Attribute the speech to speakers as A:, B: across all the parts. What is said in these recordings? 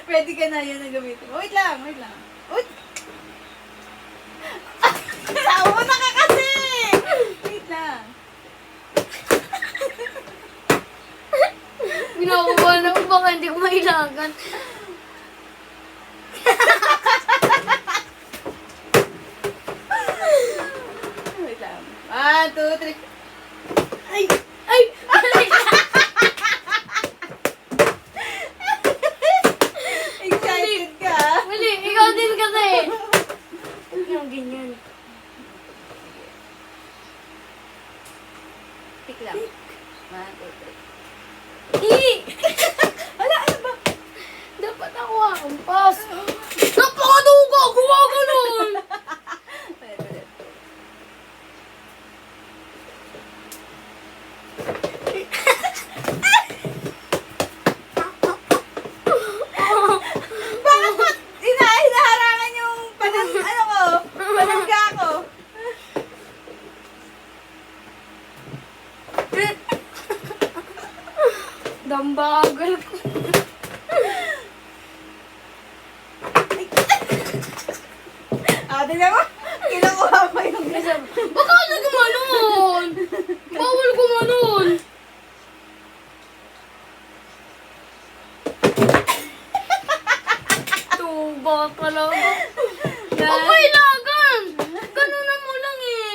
A: Pwede ka na yan na gamitin. Wait lang, wait lang. Wait! Nauna ka kasi! Wait lang.
B: Pinakuha na ko baka hindi ko mailagan.
A: Wait lang. 1, 2, 3.
B: Ay! Ay!
A: Excited ka?
B: Mali! Ikaw din kasi! Huwag yung ganyan.
A: Pick lang. 1, 2, 3.
B: Eh!
A: Wala, ano ba?
B: Dapat ako aampas. Napakadugo! Gumaganon!
A: Ulit, ulit. Bakit ba't hinaharangan yung ano ko? Panangga ko?
B: Dambagal ko.
A: Tingnan mo. Kinukuha ko yung
B: Baka na gumanon! Bawal gumanon! Tuba talaga. Huwag mo ilagan! Ganunan mo lang eh.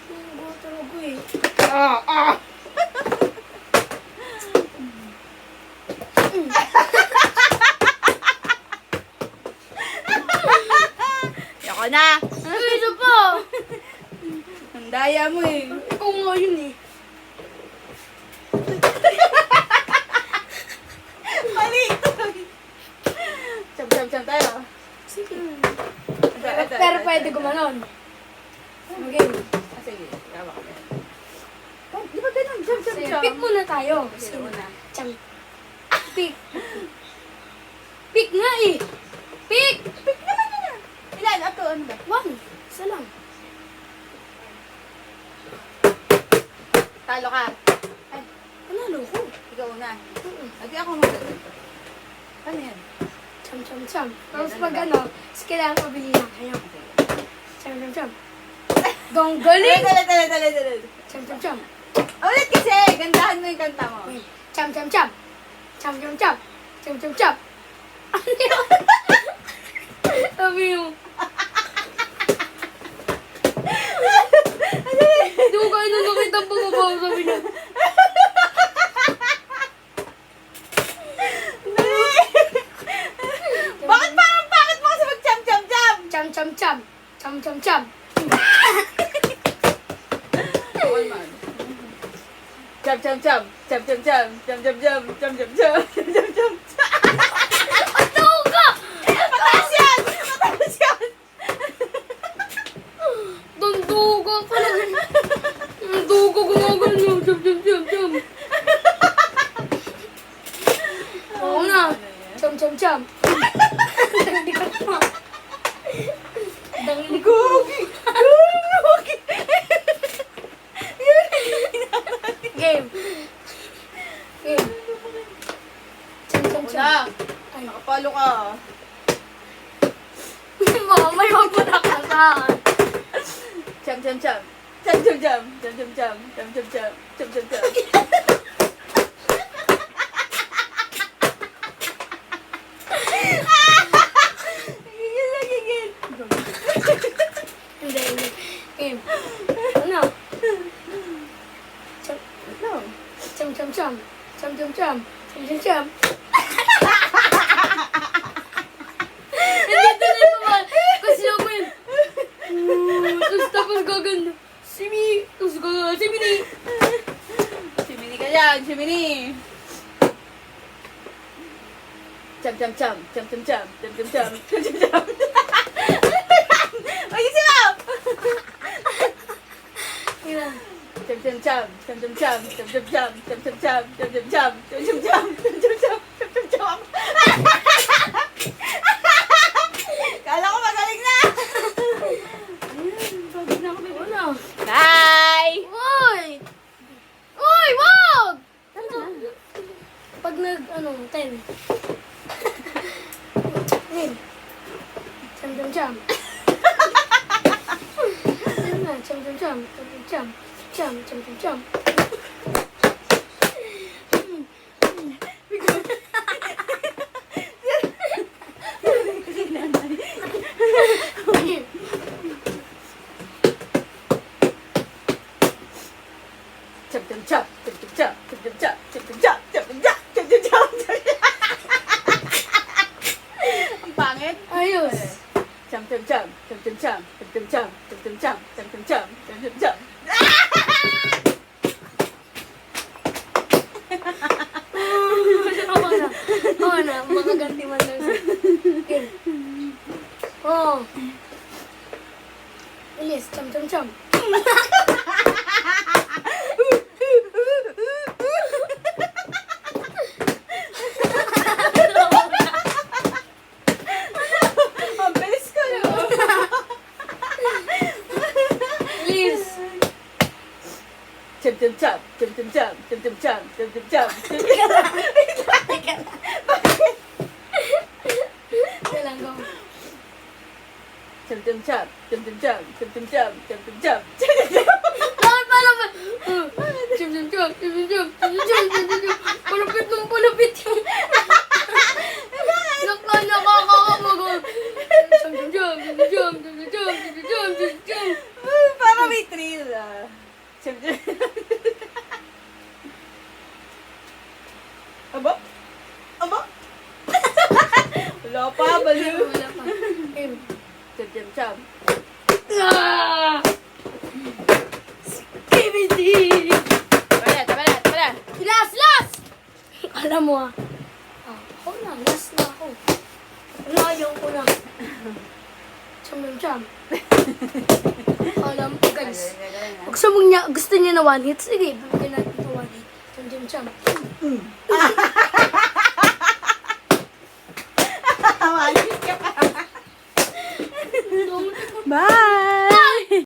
B: Tuba talaga eh.
A: Yoko na.
B: Ay, isa pa!
A: Ang daya mo eh.
B: Ikaw nga yun eh.
A: Mali. Cham tayo.
B: Sige.
A: Ito,
B: Pero pwede gumanon. Okay.
A: Sige, yawa ka. Di ba ganun? Cham.
B: Pick muna tayo.
A: Sige, una.
B: Cham. Pick. Pick nga eh. Pick!
A: Pick naman yun ah. Ilan? Ako, ano ba?
B: One. Isa lang.
A: Talo ka.
B: Ay, panalo ko.
A: Ikaw una.
B: Oo.
A: Adi ako magdadal. Ano yan?
B: Cham, cham, cham. Tapos
A: Yan,
B: pag
A: ano
B: ano, kailangan pabili lang. Ayan. Cham, cham, cham. Gong galing!
A: Ulit.
B: Cham, cham, cham.
A: Ulit kasi. Gandahan mo yung kanta mo.
B: Wait. Cham, cham, cham. Cham, cham, cham. Cham, cham, cham. Ano yun? Sabi yung... Hindi ko kayo na nakita ang pagbabaw. Sabi niya.
A: Bakit parang bakit mo kasi mag-cham?
B: Cham, cham, cham. Cham, cham, cham.
A: Cham.
B: Ano ka?
A: Mataas yan!
B: Danduga pala. Danduga gumaganyo. Cham, cham, cham, cham. Oo na. Cham, cham, cham. Hindi ka pa. Dangli ko.
A: Gugi!
B: Game. Game. Cham, cham, cham.
A: Una,
B: Ay,
A: nakapalo ka.
B: mama, yung punakasan.
A: Cham. Gigil.
B: Hindi, hindi. Game. Ano? Cham,
A: No.
B: cham, cham, cham. Cham, cham, cham. Cham, cham, cham. Hindi na naman. Kasi ako yun. Tapos gaganda. Simi. Tapos gaganda. Simini.
A: Simini ka dyan, Simini. Cham. Mag-isip mo!
B: Ilan?
A: Cham. Kala ko magaling na! Pagod na ako, baby.
B: Ano?
A: Bye!
B: Uy! Uy, wag! Ano? Ano? 10. 10. Cham cham cham. Ano na? Cham cham cham. Cham cham cham. Cham cham cham.
A: Chậm chậm chậm, chậm chậm chậm, chậm chậm chậm, chậm chậm chậm, chậm chậm chậm chậm, chậm chậm. Ang pangit.
B: Ayos.
A: Chậm chậm chậm, chậm chậm chậm, chậm chậm chậm, chậm chậm chậm, chậm chậm chậm, chậm chậm chậm.
B: Oo na, makaganti man lang sa akin. Oo. Bilis, cham cham cham.
A: Ang bilis ko no.
B: Bilis.
A: Chậm chậm chậm, chậm chậm chậm, chậm chậm chậm, chậm chậm chậm.
B: Kailan go?
A: Chậm chậm chậm, chậm chậm chậm, chậm chậm chậm, chậm chậm chậm.
B: Bakit parang ba? Chum chum chum, chum chum chum, chum chum chum, chum chum chum. Palupit yung. Nakakamago. Chum chum chum, chum chum chum, chum chum chum, chum chum chum.
A: Para may thrill ah. Chậm chậm. Aba? Aba? Wala pa, baliw.
B: Wala pa. Game.
A: Chậm chậm chậm.
B: Ah! Skibidi!
A: Tabala.
B: Last! Alam mo ah. Ako na, last na ako. Ayaw ko na. Chum chum chum. Alam ko guys. Gusto niya na one hit? Sige, bigyan natin ito one hit. Chum chum chum.